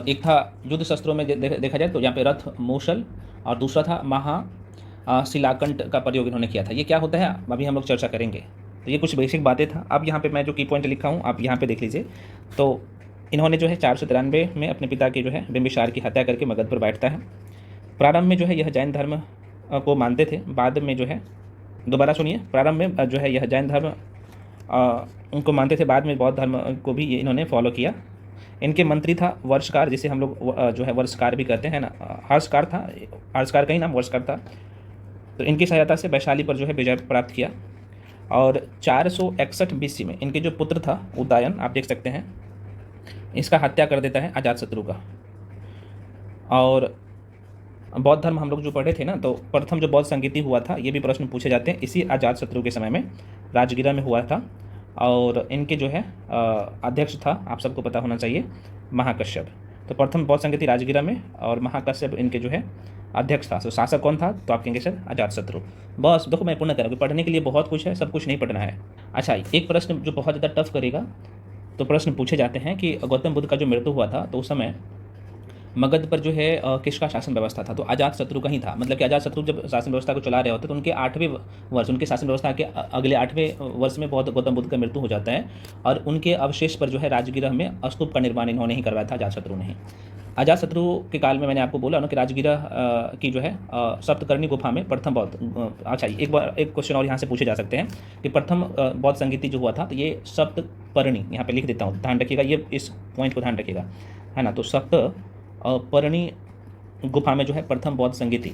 एक था युद्ध शस्त्रों में देखा जाए तो यहाँ पे रथ मूसल, और दूसरा था महा शिलाकंठ का प्रयोग इन्होंने किया था। ये क्या होता है अभी हम लोग चर्चा करेंगे। तो ये कुछ बेसिक बातें था। अब यहाँ पे मैं जो की पॉइंट लिखा हूँ आप यहाँ पे देख लीजिए। तो इन्होंने जो है 493 में अपने पिता के जो है बिंबिसार की हत्या करके मगध पर बैठता है। प्रारंभ में जो है यह जैन धर्म को मानते थे, बाद में जो है दोबारा सुनिए। प्रारंभ में जो है यह जैन धर्म उनको मानते थे, बाद में बौद्ध धर्म को भी इन्होंने फॉलो किया। इनके मंत्री था वर्षकार, जिसे हम लोग जो है वर्षकार भी कहते हैं ना, हर्षकार था, हर्षकार का ही नाम वर्षकार था। तो इनकी सहायता से वैशाली पर जो है विजय प्राप्त किया। और 461 BC में इनके जो पुत्र था उदयन, आप देख सकते हैं, इसका हत्या कर देता है अजातशत्रु का। और बौद्ध धर्म हम लोग जो पढ़े थे ना, तो प्रथम जो बौद्ध संगीति हुआ था, ये भी प्रश्न पूछे जाते हैं, इसी अजातशत्रु के समय में राजगीरा में हुआ था। और इनके जो है अध्यक्ष था, आप सबको पता होना चाहिए, महाकश्यप। तो प्रथम बौद्ध संगीति राजगीरा में, और महाकश्यप इनके जो है अध्यक्ष था। तो शासक कौन था? तो आप कहेंगे सर अजातशत्रु। बस देखो, मैं पूर्ण करूँगी, पढ़ने के लिए बहुत कुछ है, सब कुछ नहीं पढ़ना है। अच्छा, एक प्रश्न जो बहुत ज़्यादा टफ करेगा, तो प्रश्न पूछे जाते हैं कि गौतम बुद्ध का जो मृत्यु हुआ था, तो उस समय मगध पर जो है किसका शासन व्यवस्था था? तो अजातशत्रु का ही था। मतलब कि अजातशत्रु जब शासन व्यवस्था को चला रहे होते तो उनके 8वें वर्ष, उनके शासन व्यवस्था के अगले 8वें वर्ष में गौतम बुद्ध का मृत्यु हो जाता है। और उनके अवशेष पर जो है राजगीरा में स्तूप का निर्माण इन्होंने ही करवाया था, अजातशत्रु ने ही। अजातशत्रु के काल में मैंने आपको बोला उनके राजगीरा की जो है सप्तकर्णी गुफा में प्रथम बौद्ध। अच्छा, एक बार एक क्वेश्चन और यहाँ से पूछे जा सकते हैं कि प्रथम बौद्ध संगीति जो हुआ था, तो ये सप्तपर्णी, यहाँ पे लिख देता हूँ, ध्यान रखिएगा, ये इस पॉइंट को ध्यान रखिएगा, है ना। तो सप्तपर्णी गुफा में जो है प्रथम बौद्ध संगीति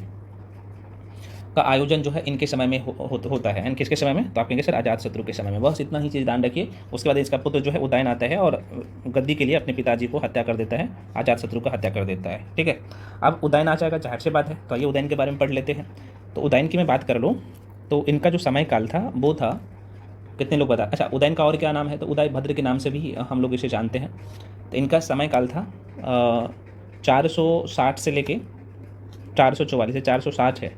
का आयोजन जो है इनके समय में होता है। किसके समय में? तो आप कहेंगे सर अजातशत्रु के समय में। बस इतना ही चीज़ ध्यान रखिए। उसके बाद इसका पुत्र जो है उदयन आता है और गद्दी के लिए अपने पिताजी को हत्या कर देता है, अजातशत्रु का हत्या कर देता है। ठीक है, अब उदयन आ जाएगा, जाहिर सी बात है। तो आइए उदयन के बारे में पढ़ लेते हैं। तो उदयन की मैं बात कर लूँ तो इनका जो समय काल था वो था, कितने लोग बता? अच्छा, उदयन का और क्या नाम है? तो उदय भद्र के नाम से भी हम लोग इसे जानते हैं। तो इनका समय काल था 460 से लेके 444, से 460 है,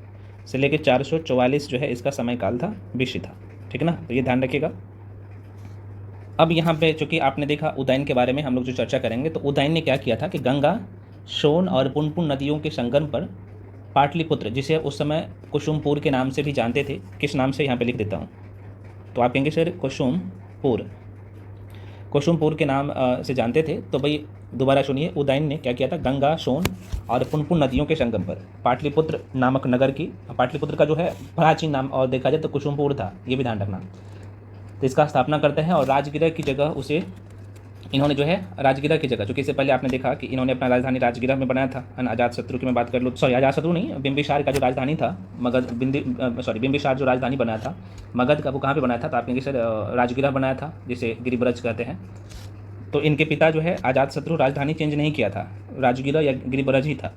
से लेके 444 जो है इसका समय काल था, BC था। ठीक है ना, तो ये ध्यान रखिएगा। अब यहाँ पे चूँकि आपने देखा उदयन के बारे में हम लोग जो चर्चा करेंगे, तो उदयन ने क्या किया था कि गंगा, सोन और पुनपुन नदियों के संगम पर पाटलिपुत्र, जिसे उस समय कुसुमपुर के नाम से भी जानते थे, किस नाम से यहाँ पे लिख देता हूँ, तो आप कहेंगे सर कुसुमपुर के नाम से जानते थे। तो भाई दोबारा सुनिए, उदयन ने क्या किया था? गंगा, सोन और पुनपुन नदियों के संगम पर पाटलिपुत्र नामक नगर की, पाटलिपुत्र का जो है प्राचीन नाम और देखा जाए तो कुसुमपुर था, ये भी ध्यान रखना। तो इसका स्थापना करते हैं और राजगीरा की जगह उसे इन्होंने जो है राजगीरा की जगह, चूँकि इससे पहले आपने देखा कि इन्होंने अपना राजधानी राजगीरा में बनाया था। अजातशत्रु की मैं बात कर लूँ, सॉरी अजातशत्रु नहीं, बिंबिसार का जो राजधानी था मगध, बिंबिसार जो राजधानी बनाया था मगध का, वो कहाँ पे बनाया था? तो आप कहेंगे सर राजगीरा बनाया था, जिसे गिरिब्रज कहते हैं। तो इनके पिता जो है अजातशत्रु राजधानी चेंज नहीं किया था, राजगीरा या गिरिब्रज ही था।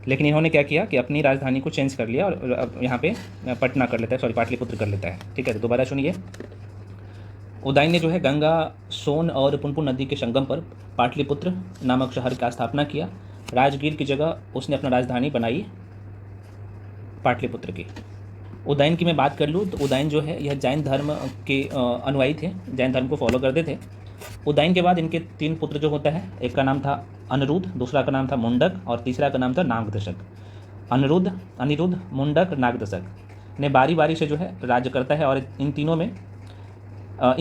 लेकिन इन्होंने क्या किया कि अपनी राजधानी को चेंज कर लिया और यहाँ पे पटना कर लेता है, सॉरी पाटलिपुत्र कर लेता है। ठीक है, तो दोबारा सुनिए, उदयन ने जो है गंगा, सोन और पुनपुन नदी के संगम पर पाटलिपुत्र नामक शहर का स्थापना किया। राजगीर की जगह उसने अपना राजधानी बनाई पाटलिपुत्र की। उदयन की मैं बात कर लूँ तो उदयन जो है यह जैन धर्म के अनुयायी थे, जैन धर्म को फॉलो करते थे। उदयन के बाद इनके 3 पुत्र जो होता है, एक का नाम था अनिरुद्ध, दूसरा का नाम था मुंडक और तीसरा का नाम था नागदशक। अनिरुद्ध, मुंडक, नागदशक ने बारी बारी से जो है राज्य करता है। और इन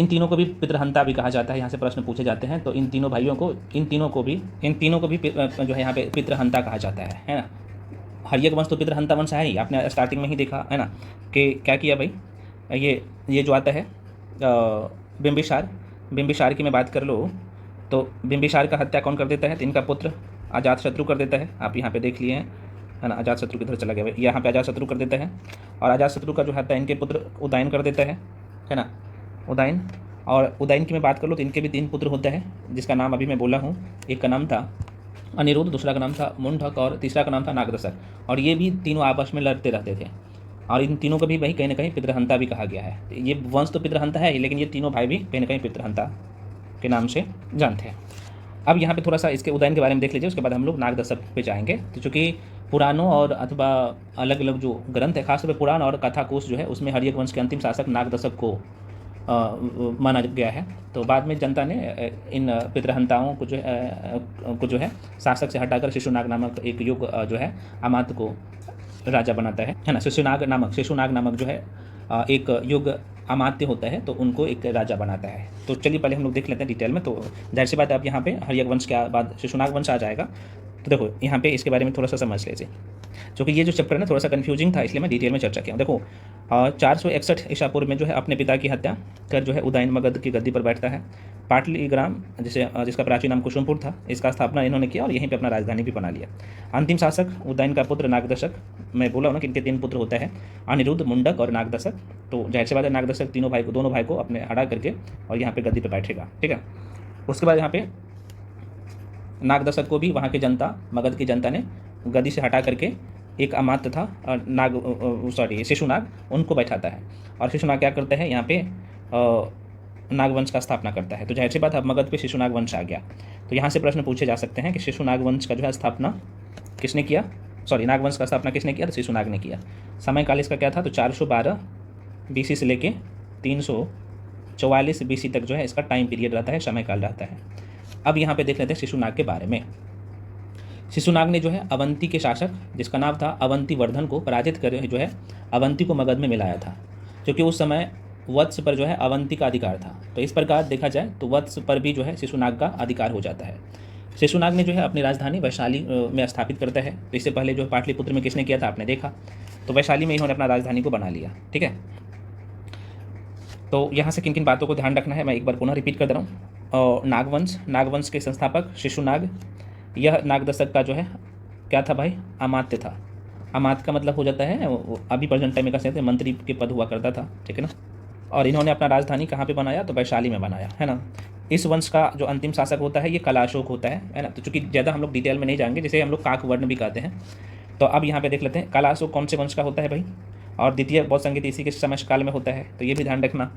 तीनों को भी पितृहंता भी कहा जाता है। यहाँ से प्रश्न पूछे जाते हैं, तो इन तीनों को भी जो है यहाँ पे पितृहंता कहा जाता है ना। हर्यक वंश तो पितृहंता वंश है ही, आपने स्टार्टिंग में ही देखा है ना कि क्या किया भाई, ये जो आता है बिंबिसार की मैं बात कर लूँ तो बिंबिसार का हत्या कौन कर देता है? तो इनका पुत्र अजातशत्रु कर देता है। आप यहाँ पे देख लिए हैं, है ना, अजातशत्रु किधर चला गया, यहाँ पे अजातशत्रु कर देता है। और अजातशत्रु का जो हत्या इनके पुत्र उदयन कर देता है ना, उदयन। और उदयन की मैं बात कर लूँ तो इनके भी 3 पुत्र होते हैं, जिसका नाम अभी मैं बोला हूँ। एक का नाम था अनिरुद्ध, दूसरा का नाम था मुंडक और तीसरा का नाम था नागदशक। और ये भी तीनों आपस में लड़ते रहते थे और इन तीनों को भी भाई कहीं ना कहीं पितृहंता भी कहा गया है। ये वंश तो पितृहंता है ही, लेकिन ये तीनों भाई भी कहीं ना कहीं पितृहंता के नाम से जानते हैं। अब यहाँ पे थोड़ा सा इसके उदयन के बारे में देख लीजिए, उसके बाद हम लोग नागदशक पे जाएंगे। तो चूँकि पुराणों और अथवा अलग अलग जो ग्रंथ है, खासतौर पर पुराण और कथा कोश जो है, उसमें हर्यक वंश के अंतिम शासक नागदशक को माना गया है। तो बाद में जनता ने इन पितृहंताओं को जो है शासक से हटाकर शिशुनाग नामक एक युग जो है अमात्य को राजा बनाता है ना। शिशुनाग नामक जो है एक युग अमात्य होता है, तो उनको एक राजा बनाता है। तो चलिए पहले हम लोग देख लेते हैं डिटेल में। तो जाहिर सी बात है, अब यहाँ पे हर्यक वंश के बाद शिशुनाग वंश आ जाएगा। तो देखो यहाँ पे इसके बारे में थोड़ा सा समझ लीजिए, क्योंकि ये जो चैप्टर है ना थोड़ा सा कन्फ्यूजिंग था, इसलिए मैं डिटेल में चर्चा किया। देखो 461 ईसा पूर्व में जो है अपने पिता की हत्या कर जो है उदयन मगध की गद्दी पर बैठता है। पाटलिग्राम जिसका प्राचीन नाम कुसुमपुर था, इसका स्थापना इन्होंने किया और यहीं पे अपना राजधानी भी बना लिया। अंतिम शासक उदयन का पुत्र नागदशक, मैं बोला हूँ ना कि इनके 3 पुत्र होते हैं, अनिरुद्ध, मुंडक और नागदशक। तो जाहिर सी बात है नागदशक दोनों भाई को अपने हटा करके और यहाँ पे गद्दी पर बैठेगा, ठीक है। उसके बाद यहाँ पे नागदशक को भी वहाँ की जनता, मगध की जनता ने गद्दी से हटा करके एक अमात्य था शिशुनाग, उनको बैठाता है। और शिशुनाग क्या करता है, यहाँ पे नागवंश का स्थापना करता है। तो जाहिर सी बात अब मगध पे शिशुनाग वंश आ गया। तो यहाँ से प्रश्न पूछे जा सकते हैं कि शिशुनाग वंश का जो है स्थापना किसने किया, नागवंश का स्थापना किसने किया, तो शिशुनाग ने किया। समय काल इसका क्या था, तो 412 BC से लेके 344 BC तक जो है इसका टाइम पीरियड रहता है, समय काल रहता है। अब यहाँ पे देख लेते हैं शिशुनाग के बारे में। शिशुनाग ने जो है अवंती के शासक जिसका नाम था अवंती वर्धन को पराजित कर जो है अवंती को मगध में मिलाया था, क्योंकि उस समय वत्स पर जो है अवंती का अधिकार था। तो इस प्रकार देखा जाए तो वत्स पर भी जो है शिशुनाग का अधिकार हो जाता है। शिशुनाग ने जो है अपनी राजधानी वैशाली में स्थापित करता है। तो इससे पहले जो पाटलिपुत्र में किसने किया था आपने देखा, तो वैशाली में इन्होंने अपना राजधानी को बना लिया, ठीक है। तो यहाँ से किन किन बातों को ध्यान रखना है मैं एक बार पुनः रिपीट कर दे रहा हूँ। नागवंश के संस्थापक शिशुनाग, यह नागदशक का जो है क्या था भाई, अमात्य था। अमात्य का मतलब हो जाता है अभी प्रेजेंट टाइम में कह सकते हैं मंत्री के पद हुआ करता था, ठीक है ना। और इन्होंने अपना राजधानी कहाँ पे बनाया, तो वैशाली में बनाया, है ना। इस वंश का जो अंतिम शासक होता है ये कलाशोक होता है ना। तो चूंकि ज़्यादा हम लोग डिटेल में नहीं जाएंगे, जिसे हम लोग काकवर्ण भी कहते हैं। तो अब यहाँ पे देख लेते हैं कलाशोक कौन से वंश का होता है भाई, और द्वितीय बौद्ध संगीत इसी के समय काल में होता है, तो ये भी ध्यान रखना।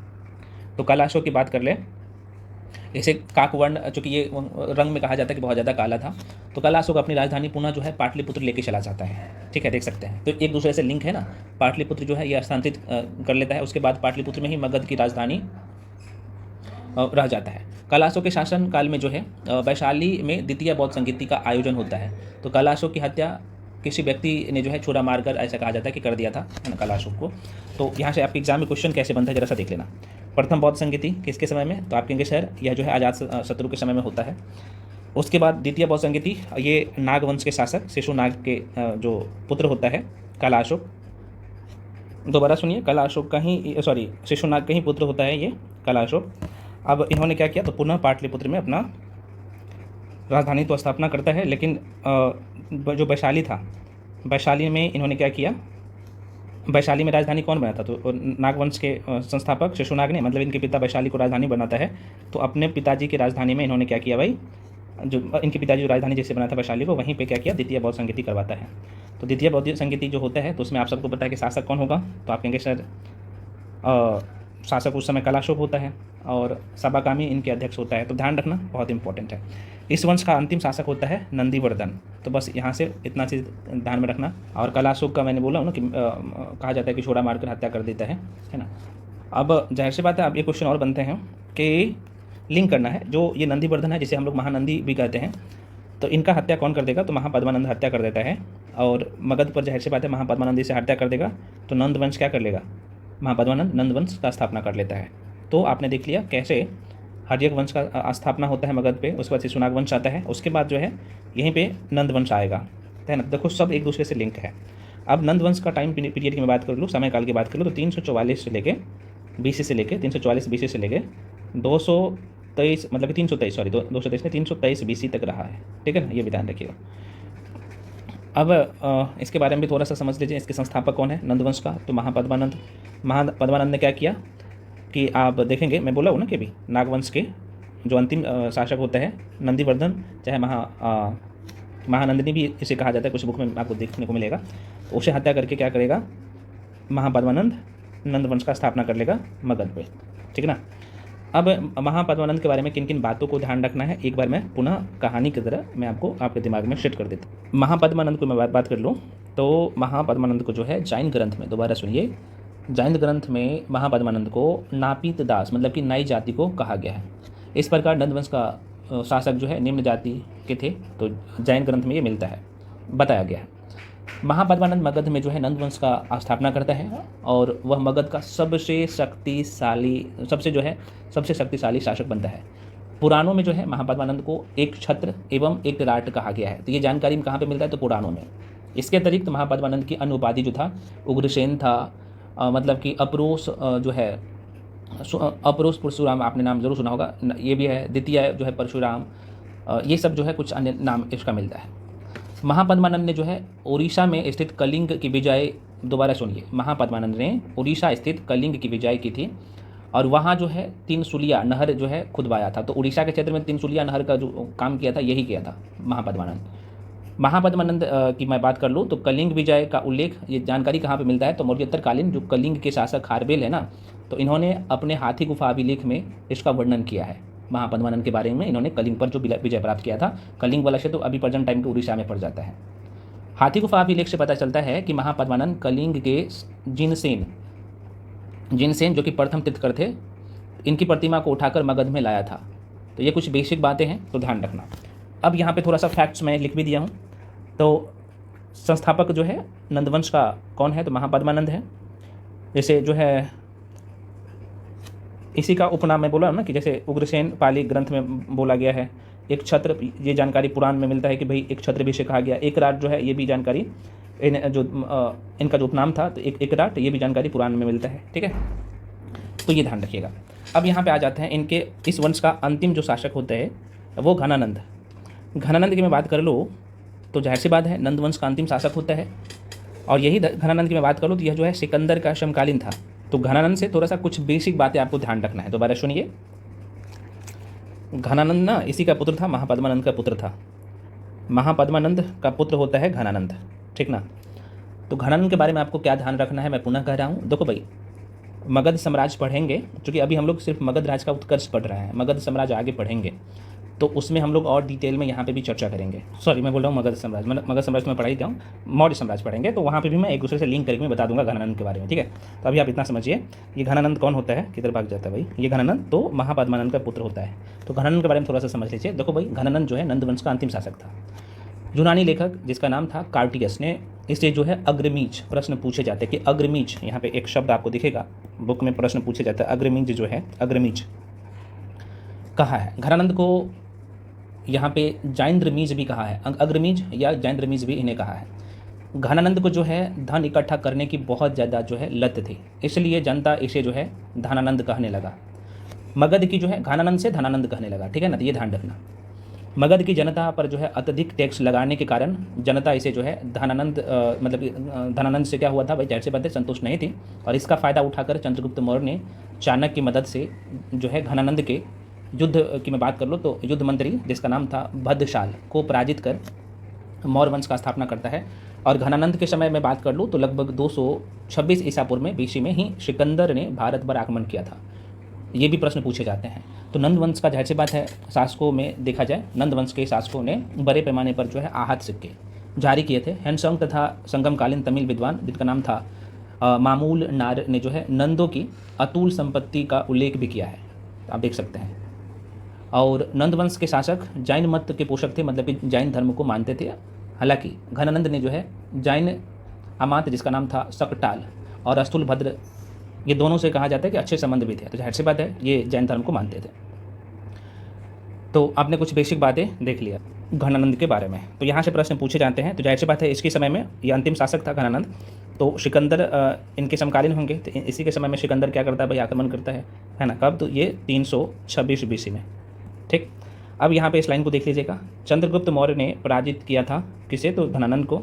तो कलाशोक की बात कर ले, इसे काकवर्ण, चूँकि ये रंग में कहा जाता है कि बहुत ज़्यादा काला था, तो कलाशोक अपनी राजधानी पुनः जो है पाटलिपुत्र लेके चला जाता है, ठीक है, देख सकते हैं। तो एक दूसरे से लिंक है ना, पाटलिपुत्र जो है ये स्थानांतरित कर लेता है, उसके बाद पाटलिपुत्र में ही मगध की राजधानी रह जाता है। कलाशोक के शासन काल में जो है वैशाली में द्वितीय बौद्ध संगीति का आयोजन होता है। तो कलाशोक की हत्या किसी व्यक्ति ने जो है छुरा मारकर, ऐसा कहा जाता है कि कर दिया था, है ना, कलाशोक को। तो यहाँ से आपके एग्जाम में क्वेश्चन कैसे बनता है जरा सा देख लेना। प्रथम बौद्ध संगीति किसके समय में, तो आप कहेंगे सर यह जो है अजात शत्रु के समय में होता है। उसके बाद द्वितीय बौद्ध संगीति, ये नागवंश के शासक शिशुनाग के जो पुत्र होता है कलाशोक, दोबारा सुनिए, कलाशोक का ही शिशुनाग का ही पुत्र होता है ये कलाशोक। अब इन्होंने क्या किया, तो पुनः पाटलिपुत्र में अपना राजधानी तो स्थापना करता है, लेकिन जो वैशाली था, वैशाली में इन्होंने क्या किया, वैशाली में राजधानी कौन बनाता, तो नागवंश के संस्थापक शिशुनाग ने, मतलब इनके पिता वैशाली को राजधानी बनाता है। तो अपने पिताजी की राजधानी में इन्होंने क्या किया भाई, जो इनके पिताजी जो राजधानी जैसे बनाता है वैशाली को, वहीं पे क्या किया, द्वितीय बौद्ध संगीति करवाता है। तो द्वितीय बौद्ध संगीति जो होता है, तो उसमें आप सबको पता है कि शासक कौन होगा, तो आप कहेंगे सर शासक उस समय कलाशोक होता है और सबाकामी इनके अध्यक्ष होता है। तो ध्यान रखना, बहुत इंपॉर्टेंट है। इस वंश का अंतिम शासक होता है नंदीवर्धन। तो बस यहाँ से इतना चीज़ ध्यान में रखना। और कलाशोक का मैंने बोला हूँ ना कि कहा जाता है कि छोड़ा मारकर हत्या कर देता है ना। अब जाहिर सी बात है, अब ये क्वेश्चन और बनते हैं कि लिंक करना है, जो ये नंदीवर्धन है जिसे हम लोग महानंदी भी कहते हैं, तो इनका हत्या कौन कर देगा, तो महापद्मानंद हत्या कर देता है। और मगध पर जाहिर सी बात है महापद्मानंद से हत्या कर देगा, तो नंदवंश क्या कर लेगा, महापद्मानंद नंदवंश का स्थापना कर लेता है। तो आपने देख लिया कैसे हर्यक वंश का स्थापना होता है मगध पे, उसके बाद शिशुनाग वंश आता है, उसके बाद जो है यहीं पे नंदवंश आएगा, है ना। देखो सब एक दूसरे से लिंक है। अब नंदवंश का टाइम पीरियड की मैं बात कर लूँ, समय काल की बात कर लूँ, तो 344 से लेके BC से लेके 344 BC से लेके 223 मतलब कि 323 223 ने 323 BC तक रहा है, ठीक है ना, ये भी ध्यान रखिएगा। अब इसके बारे में भी थोड़ा सा समझ लीजिए, इसके संस्थापक कौन है नंदवंश का, तो महापद्मानंद ने क्या किया कि आप देखेंगे, मैं बोला हूँ ना कि अभी नागवंश के जो अंतिम शासक होता है नंदीवर्धन, चाहे महानंदिनी भी इसे कहा जाता है, कुछ बुक में आपको देखने को मिलेगा। तो उसे हत्या करके क्या करेगा, महापद्मानंद नंदवंश का स्थापना कर लेगा मगध पे, ठीक है ना। अब महापद्मानंद के बारे में किन किन बातों को ध्यान रखना है, एक बार मैं पुनः कहानी की तरह मैं आपके दिमाग में सेट कर देता हूँ। महापद्मानंद को मैं बात कर लूँ, तो महापद्मानंद को जो है जैन ग्रंथ में, दोबारा सुनिए, जैन ग्रंथ में महापद्मानंद को नापित दास मतलब कि नाई जाति को कहा गया है। इस प्रकार नंदवंश का शासक जो है निम्न जाति के थे, तो जैन ग्रंथ में ये मिलता है, बताया गया है। महापद्मानंद मगध में जो है नंदवंश का स्थापना करता है और वह मगध का सबसे शक्तिशाली शासक बनता है। पुराणों में जो है महापद्मानंद को एक छत्र एवं एक विराट कहा गया है। तो ये जानकारी कहाँ पे मिलता है, तो पुराणों में। इसके अतिरिक्त महापद्मानंद की अन्य उपाधि जो था उग्रसेन था, मतलब कि अप्रोस जो है अप्रोस परशुराम, आपने नाम जरूर सुना होगा, ये भी है। द्वितीय जो है परशुराम, ये सब जो है कुछ अन्य नाम इसका मिलता है। महापद्मानंद ने जो है उड़ीसा में स्थित कलिंग की विजय, दोबारा सुनिए, महापद्मानंद ने उड़ीसा स्थित कलिंग की विजय की थी और वहाँ जो है तीनसुलिया नहर जो है खुदवाया था। तो उड़ीसा के क्षेत्र में तीनसुलिया नहर का जो काम किया था यही किया था महापद्मानंद। महापद्मानंद की मैं बात कर लूँ तो कलिंग विजय का उल्लेख, ये जानकारी कहाँ पे मिलता है, तो मौर्योत्तरकालीन जो कलिंग के शासक खारबेल है ना, तो इन्होंने अपने हाथी गुफा अभिलेख में इसका वर्णन किया है। महापद्मानंद के बारे में इन्होंने कलिंग पर जो विजय प्राप्त किया था, कलिंग वाला क्षेत्र तो अभी प्रेजेंट टाइम के उड़ीसा में पड़ जाता है। हाथी गुफा अभिलेख से पता चलता है कि महापद्मानंद कलिंग के जिनसेन जो कि प्रथम तीर्थकर थे, इनकी प्रतिमा को उठाकर मगध में लाया था। तो ये कुछ बेसिक बातें हैं, तो ध्यान रखना। अब यहाँ पे थोड़ा सा फैक्ट्स मैं लिख भी दिया हूँ। तो संस्थापक जो है नंदवंश का कौन है, तो महापद्मानंद है। जैसे जो है इसी का उपनाम मैं बोला ना कि जैसे उग्रसेन पाली ग्रंथ में बोला गया है। एक छत्र, ये जानकारी पुराण में मिलता है कि भाई एक छत्र भी से कहा गया। एक राट जो है ये भी जानकारी इनका जो उपनाम था, तो एक राट, ये भी जानकारी पुराण में मिलता है। ठीक है, तो ये ध्यान रखिएगा। अब यहाँ पे आ जाते हैं इनके इस वंश का अंतिम जो शासक होता है वो घनानंद। घनानंद की मैं बात कर लूँ तो जाहिर सी बात है नंद वंश का अंतिम शासक होता है। और यही घनानंद की मैं बात करूँ तो यह जो है सिकंदर का समकालीन था। तो घनानंद से थोड़ा सा कुछ बेसिक बातें आपको ध्यान रखना है, दोबारा सुनिए। घनानंद ना इसी का पुत्र था, महापद्मानंद का पुत्र था। महापद्मानंद का पुत्र होता है घनानंद, ठीक ना। तो घनानंद के बारे में आपको क्या ध्यान रखना है, मैं पुनः कह रहा हूँ। देखो भाई, मगध साम्राज्य पढ़ेंगे, क्योंकि अभी हम लोग सिर्फ मगध राज का उत्कर्ष पढ़ रहे हैं। मगध साम्राज्य आगे पढ़ेंगे तो उसमें हम लोग और डिटेल में यहाँ पे भी चर्चा करेंगे। सॉरी, मैं बोल रहा हूँ मगध साम्राज्य, मगध साम्राज्य में पढ़ाई जाऊँ, मौर्य साम्राज्य पढ़ेंगे तो वहाँ पे भी मैं एक दूसरे से लिंक करके मैं बता दूंगा घनानंद के बारे में। ठीक है, तो अभी आप इतना समझिए, ये घनानंद कौन होता है, किधर भाग जाता है भाई, ये घनानंद तो महापद्मानंद का पुत्र होता है। तो घनानंद के बारे में थोड़ा सा समझ लीजिए। देखो भाई, घनानंद जो है नंदवंश का अंतिम शासक था। यूनानी लेखक जिसका नाम था कार्टियस ने इससे जो है अग्रमीज, प्रश्न पूछे जाते हैं कि अग्रमीज, यहाँ पे एक शब्द आपको दिखेगा बुक में, प्रश्न पूछे जाता है अग्रमीज जो है, अग्रमीज कहा है। घनानंद को यहाँ पे जैंद्रमीज भी कहा है, अग्रमीज या जैंद्रमीज भी इन्हें कहा है। घनानंद को जो है धन इकट्ठा करने की बहुत ज़्यादा जो है लत थी, इसलिए जनता इसे जो है धनानंद कहने लगा। मगध की जो है घनानंद से धनानंद कहने लगा, ठीक है ना, तो ये ध्यान रखना। मगध की जनता पर जो है अत्यधिक टैक्स लगाने के कारण जनता इसे जो है धनानंद मतलब धनानंद से क्या हुआ था भाई, जाहिर सी बात है संतुष्ट नहीं थी। और इसका फ़ायदा उठाकर चंद्रगुप्त मौर्य ने चाणक्य की मदद से जो है घनानंद के युद्ध की मैं बात कर लो तो युद्ध मंत्री जिसका नाम था भद्रशाल को पराजित कर मौर्य वंश का स्थापना करता है। और घनानंद के समय में बात कर लूँ तो लगभग 226 ईसा पूर्व में बीसी में ही सिकंदर ने भारत पर आक्रमण किया था। ये भी प्रश्न पूछे जाते हैं। तो नंद वंश का जाहिर सी बात है शासकों में देखा जाए, नंद वंश के शासकों ने बड़े पैमाने पर जो है आहत सिक्के जारी किए थे। हैंसोंग तथा संगमकालीन तमिल विद्वान जिनका नाम था मामूल नार ने जो है नंदों की अतुल संपत्ति का उल्लेख भी किया है, आप देख सकते हैं। और नंदवंश के शासक जैन मत के पोषक थे, मतलब कि जैन धर्म को मानते थे। हालांकि घनानंद ने जो है जैन अमात्य जिसका नाम था सकटाल और स्थूलभद्र, ये दोनों से कहा जाता है कि अच्छे संबंध भी थे। तो जाहिर सी बात है ये जैन धर्म को मानते थे। तो आपने कुछ बेसिक बातें देख लिया घनानंद के बारे में। तो यहाँ से प्रश्न पूछे जाते हैं। तो जाहिर सी बात है इसके समय में ये अंतिम शासक था घनानंद, तो सिकंदर इनके समकालीन होंगे। तो इसी के समय में सिकंदर क्या करता है भाई, आक्रमण करता है ना। कब, तो ये 326 बीसी में। ठीक, अब यहाँ पे इस लाइन को देख लीजिएगा। चंद्रगुप्त मौर्य ने पराजित किया था किसे, तो घनानंद को,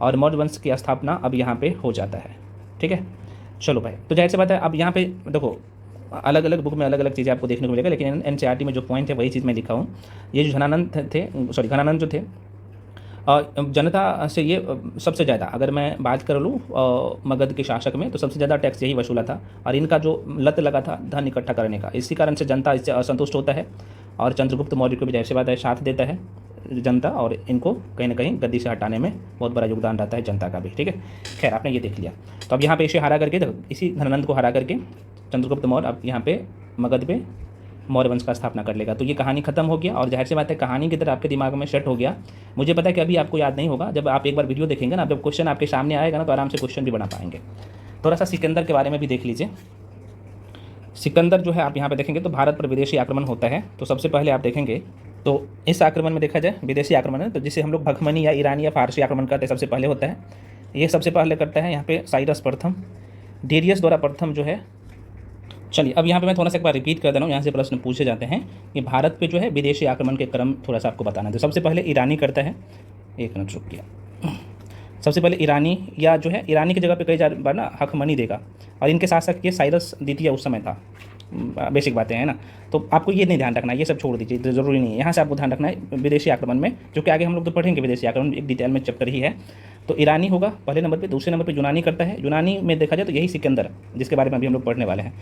और मौर्य वंश की स्थापना अब यहाँ पे हो जाता है। ठीक है, चलो भाई, तो जाहिर सी बात है अब यहाँ पे देखो अलग अलग बुक में अलग अलग चीज़ें आपको देखने को मिलेगा, लेकिन एनसीईआरटी में जो पॉइंट है वही चीज़ मैं लिखा हूँ। ये जो घनानंद जो थे जनता से ये सबसे ज़्यादा, अगर मैं बात कर लूँ मगध के शासक में, तो सबसे ज़्यादा टैक्स यही वसूला था। और इनका जो लत लगा था धन इकट्ठा करने का, इसी कारण से जनता इससे असंतुष्ट होता है। और चंद्रगुप्त मौर्य को भी जाहिर सी बात है साथ देता है जनता, और इनको कहीं ना कहीं गद्दी से हटाने में बहुत बड़ा योगदान रहता है जनता का भी। ठीक है, खैर आपने ये देख लिया। तो अब यहाँ पे इसे हरा करके देखो, इसी घनानंद को हरा करके चंद्रगुप्त मौर्य अब यहाँ पे मगध पे मौर्य वंश का स्थापना कर लेगा। तो ये कहानी खत्म हो गया, और जाहिर सी बात है कहानी की तरह आपके दिमाग में सेट हो गया। मुझे पता है कि अभी आपको याद नहीं होगा, जब आप एक बार वीडियो देखेंगे ना, जब क्वेश्चन आपके सामने आएगा ना, तो आराम से क्वेश्चन भी बना पाएंगे। थोड़ा सा सिकंदर के बारे में भी देख लीजिए। सिकंदर जो है आप यहाँ पे देखेंगे तो भारत पर विदेशी आक्रमण होता है। तो सबसे पहले आप देखेंगे तो इस आक्रमण में देखा जाए विदेशी आक्रमण है, तो जिसे हम लोग भखमनी या ईरानी या फारसी आक्रमण करते हैं, सबसे पहले होता है ये, सबसे पहले करता है यहाँ पे साइरस प्रथम। डेरियस द्वारा प्रथम जो है, चलिए अब यहाँ पे मैं थोड़ा सा एक बार रिपीट कर दे रहा हूँ, यहाँ से प्रश्न पूछे जाते हैं कि भारत पे जो है विदेशी आक्रमण के क्रम थोड़ा सा आपको बताना है। तो सबसे पहले ईरानी करता है, एक मिनट रुक गया, सबसे पहले ईरानी, या जो है ईरानी की जगह पे कई बार ना हकमनी देगा, और इनके शासक ये साइरस द्वितीय उस समय था। बेसिक बातें हैं ना, तो आपको ये नहीं ध्यान रखना है, ये सब छोड़ दीजिए, तो ज़रूरी नहीं है। यहाँ से आपको ध्यान रखना है विदेशी आक्रमण में, जो कि आगे हम लोग तो पढ़ेंगे विदेशी आक्रमण, एक डिटेल में चैप्टर ही है। तो ईरानी होगा पहले नंबर पे, दूसरे नंबर पे यूनानी करता है। यूनानी में देखा जाए तो यही सिकंदर, जिसके बारे में अभी हम लोग पढ़ने वाले हैं।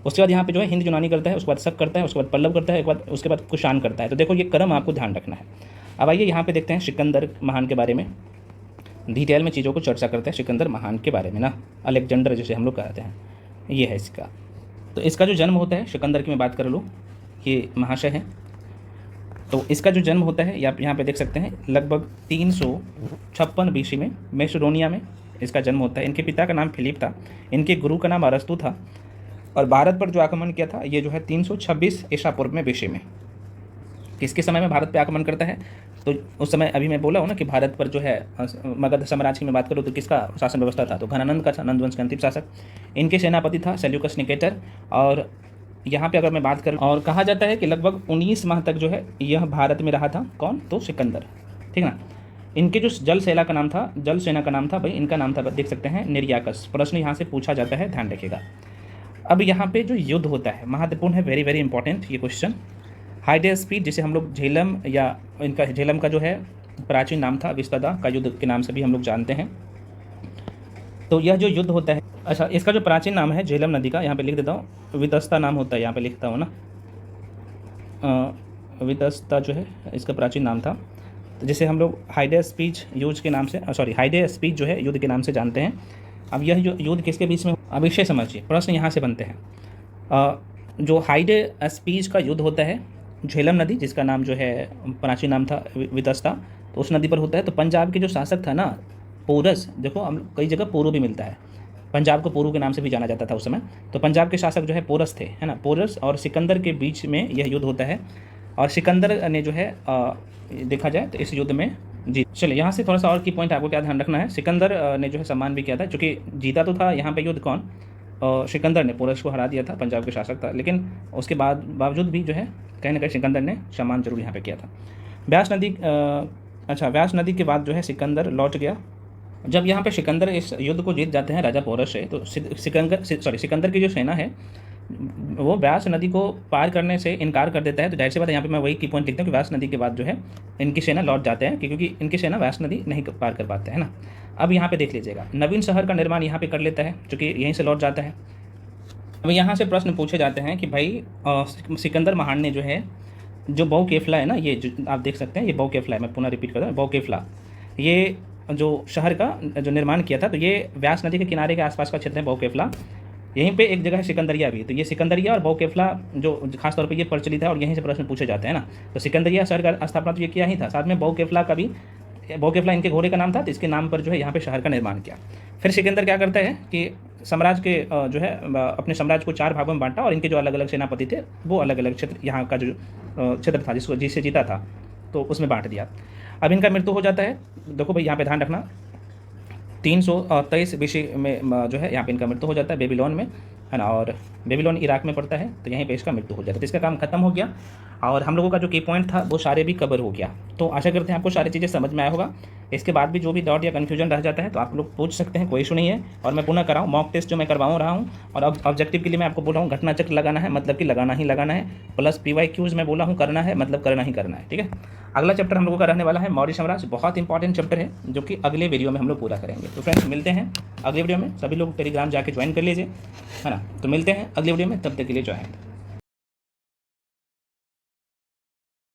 उसके बाद यहाँ पे जो है हिंद यूनानी करता है, उसके बाद शक करता है, उसके बाद पल्लव करता है, उसके बाद कुषाण करता है। तो देखो ये क्रम आपको ध्यान रखना है। अब आइए यहाँ पे देखते हैं सिकंदर महान के बारे में, डिटेल में चीज़ों को चर्चा करते हैं सिकंदर महान के बारे में ना, अलेक्जेंडर जिसे हम लोग कहते हैं, ये है इसका। तो इसका जो जन्म होता है, सिकंदर की मैं बात कर लूँ, ये महाशय है। तो इसका जो जन्म होता है आप यहाँ पे देख सकते हैं, लगभग 356 BC में मैसेडोनिया में इसका जन्म होता है। इनके पिता का नाम फिलिप था, इनके गुरु का नाम अरस्तु था, और भारत पर जो आक्रमण किया था ये जो है 326 ईसा पूर्व में BC में। किसके समय में भारत पे आक्रमण करता है? तो उस समय अभी मैं बोला हूँ ना कि भारत पर जो है मगध साम्राज्य की मैं बात करूँ तो किसका शासन व्यवस्था था? तो घनानंद का था, नंदवंश के अंतिम शासक। इनके सेनापति था सेल्यूकस निकेटर। और यहाँ पे अगर मैं बात करूँ, और कहा जाता है कि लगभग 19 माह तक जो है यह भारत में रहा था। कौन? तो सिकंदर, ठीक ना। इनके जो जल सेना का नाम था भाई, इनका नाम था, देख सकते हैं, निर्याकस। प्रश्न यहाँ से पूछा जाता है, ध्यान रखिएगा। अब यहाँ पे जो युद्ध होता है महत्वपूर्ण है, वेरी वेरी इंपॉर्टेंट ये क्वेश्चन। हाइडेस्पीड, जिसे हम लोग झेलम, या इनका झेलम का जो है प्राचीन नाम था विस्तदा का युद्ध के नाम से भी हम लोग जानते हैं। तो यह जो युद्ध होता है, अच्छा इसका जो प्राचीन नाम है झेलम नदी का, यहाँ पे लिख देता हूँ, वितस्ता नाम होता है, यहाँ पे लिखता हूँ ना, वितस्ता जो है इसका प्राचीन नाम था, तो जिसे हम लोग हाइडेस्पीज युद्ध के नाम से, हाइडेस्पीज जो है युद्ध के नाम से जानते हैं। अब यह जो युद्ध किसके बीच में, अब इसे समझिए, प्रश्न यहाँ से बनते हैं। जो हाइडेस्पीज का युद्ध होता है झेलम नदी, जिसका नाम जो है प्राचीन नाम था वितस्ता, तो उस नदी पर होता है। तो पंजाब के जो शासक था ना पोरस, देखो हम कई जगह पोरू भी मिलता है, पंजाब को पोरू के नाम से भी जाना जाता था उस समय। तो पंजाब के शासक जो है पोरस थे, है ना, पोरस और सिकंदर के बीच में यह युद्ध होता है। और सिकंदर ने जो है देखा जाए तो इस युद्ध में जीत। चलिए यहाँ से थोड़ा सा और की पॉइंट आपको क्या ध्यान रखना है, सिकंदर ने जो है सम्मान भी किया था, क्योंकि जीता तो था यहाँ पे युद्ध कौन, सिकंदर ने पोरस को हरा दिया था, पंजाब के शासक था, लेकिन उसके बावजूद भी जो है कहीं ना कहीं सिकंदर ने सम्मान जरूर यहाँ पे किया था। व्यास नदी के बाद जो है सिकंदर लौट गया। जब यहाँ पे सिकंदर इस युद्ध को जीत जाते हैं राजा पोरस से, तो सिकंदर की जो सेना है वो व्यास नदी को पार करने से इनकार कर देता है। तो जाहिर सी बात है यहाँ पे मैं वही की पॉइंट लिखता हूँ कि व्यास नदी के बाद जो है इनकी सेना लौट जाते हैं, क्योंकि इनकी सेना व्यास नदी नहीं पार कर पाते हैं ना। अब यहाँ पे देख लीजिएगा, नवीन शहर का निर्माण यहाँ पे कर लेता है, चूँकि यहीं से लौट जाता है। अब यहाँ से प्रश्न पूछे जाते हैं कि भाई सिकंदर महान ने जो है, जो बौकेफला है ना, ये जो आप देख सकते हैं, ये बौकेफला है, मैं पुनः रिपीट कर रहा हूँ, बौकेफला, ये जो शहर का जो निर्माण किया था, तो ये व्यास नदी के किनारे के आसपास का क्षेत्र है बौकेफला। यहीं पे एक जगह है सिकंदरिया भी, तो ये सिकंदरिया और बौकेफला जो खासतौर पे ये प्रचलित है, और यहीं से प्रश्न पूछे जाते हैं ना। तो सिकंदरिया शहर का स्थापना तो ये किया ही था, साथ में बौकेफला का भी, बौकेफला इनके घोड़े का नाम था, तो इसके नाम पर जो है यहाँ पे शहर का निर्माण किया। फिर सिकंदर क्या करता है कि साम्राज्य के जो है अपने साम्राज्य को 4 भागों में बांटा, और इनके जो अलग अलग सेनापति थे वो अलग अलग क्षेत्र, यहाँ का जो क्षेत्र था जिसे जीता था तो उसमें बांट दिया। अब इनका मृत्यु हो जाता है, देखो भाई यहाँ पे ध्यान रखना, 323 BC में जो है यहाँ पे इनका मृत्यु हो जाता है बेबीलोन में, है ना, और बेबीलोन इराक में पड़ता है, तो यहीं पे इसका मृत्यु हो जाता है। तो इसका काम खत्म हो गया, और हम लोगों का जो की पॉइंट था वो सारे भी कवर हो गया। तो आशा करते हैं आपको सारी चीज़ें समझ में आया होगा। इसके बाद भी जो भी डाउट या कन्फ्यूजन रह जाता है तो आप लोग पूछ सकते हैं, कोई इशू नहीं है। और मैं पुनः कराऊँ मॉक टेस्ट जो मैं करवाऊँ रहा हूँ, और अब ऑब्जेक्टिव के लिए मैं आपको बोल रहा हूँ घटना चक्र लगाना है, मतलब कि लगाना ही लगाना है, प्लस PYQs मैं बोला हूँ करना है, मतलब करना ही करना है, ठीक है। अगला चैप्टर हम लोगों का रहने वाला है मौर्य साम्राज्य, बहुत इंपॉर्टेंट चैप्टर है, जो कि अगले वीडियो में हम लोग पूरा करेंगे। तो फ्रेंड्स मिलते हैं अगले वीडियो में, सभी लोग टेलीग्राम जाके ज्वाइन कर लीजिए, है ना। तो मिलते हैं अगले वीडियो में, तब तक के लिए जय हिंद।